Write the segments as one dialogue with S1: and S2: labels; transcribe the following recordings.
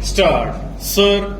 S1: Start. Sir,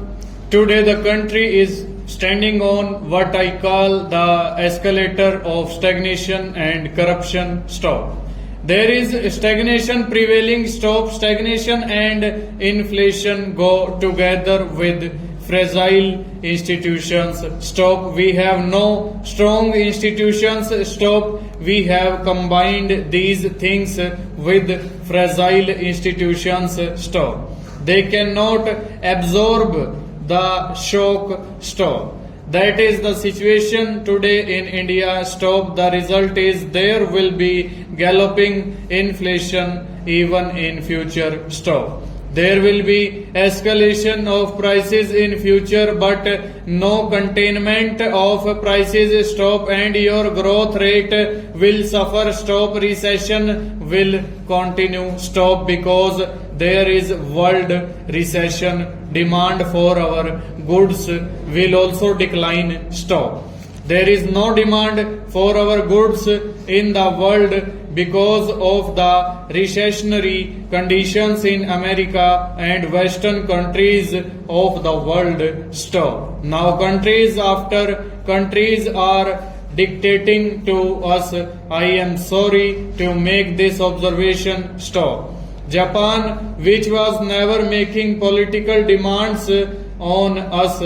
S1: today the country is standing on what I call the escalator of stagnation and corruption. Stop. There is stagnation prevailing. Stop. Stagnation and inflation go together with fragile institutions. Stop. We have no strong institutions. Stop. We have combined these things with fragile institutions. Stop. They cannot absorb the shock. Stop. That is the situation today in India. Stop. The result is there will be galloping inflation even in future. Stop. There will be escalation of prices in future, but no containment of prices. Stop. And your growth rate will suffer. Stop. Recession will continue. Stop. Because there is world recession. Demand for our goods will also decline. Stop. There is no demand for our goods in the world because of the recessionary conditions in America and Western countries of the world. Stop. Now countries after countries are dictating to us. I am sorry to make this observation. Stop. Japan, which was never making political demands on us,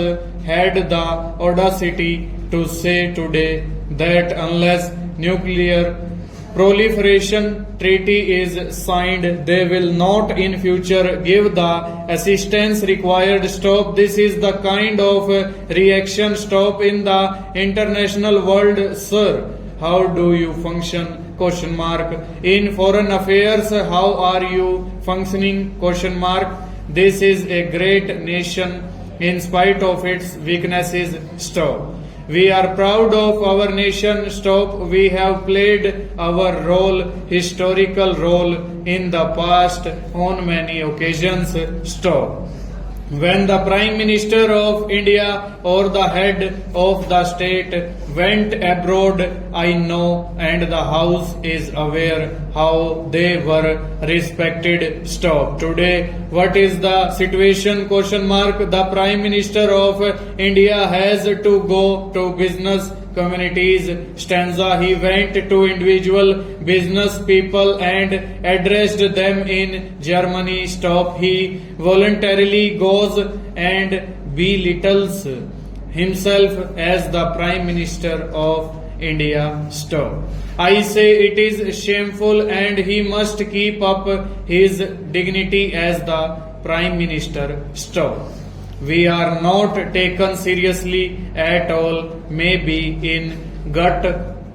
S1: had the audacity to say today that unless nuclear proliferation treaty is signed, they will not in future give the assistance required. Stop. This is the kind of reaction. Stop. In the international world, sir, how do you function? Question mark. In foreign affairs, how are you functioning? Question mark. This is a great nation in spite of its weaknesses. Stop. We are proud of our nation. Stop. We have played our role, historical role in the past on many occasions. Stop. When the Prime Minister of India or the head of the state went abroad, I know and the House is aware how they were respected. Stop. Today, what is the situation? Question mark. The Prime Minister of India has to go to business communities. Stanza. He went to individual business people and addressed them in Germany. Stop. He voluntarily goes and belittles himself as the Prime Minister of India. Stop. I say it is shameful and he must keep up his dignity as the Prime Minister. Stop. We are not taken seriously at all, maybe in GUT,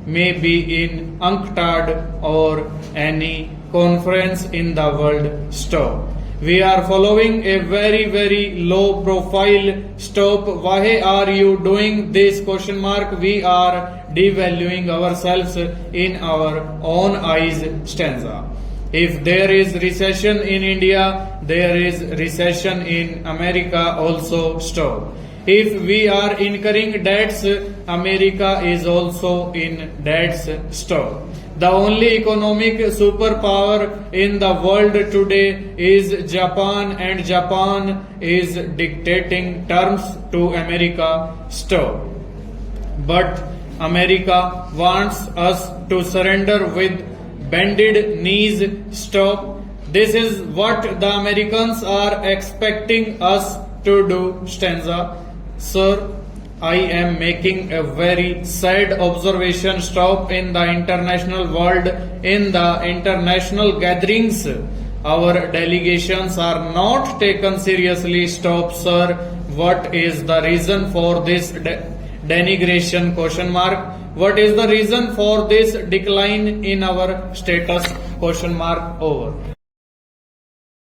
S1: maybe in UNCTAD or any conference in the world. Stop. We are following a very low profile. Stop. Why are you doing this? Question mark. We are devaluing ourselves in our own eyes. Stanza. If there is recession in India, there is recession in America also. Stop. If we are incurring debts, America is also in debts. Stop. The only economic superpower in the world today is Japan, and Japan is dictating terms to America. Stop. But America wants us to surrender with bended knees. Stop. This is what the Americans are expecting us to do. Stanza. Sir, I am making a very sad observation. Stop. In the international world, in the international gatherings, our delegations are not taken seriously. Stop, sir. What is the reason for this denigration? Question mark. What is the reason for this decline in our status? Question mark. Over.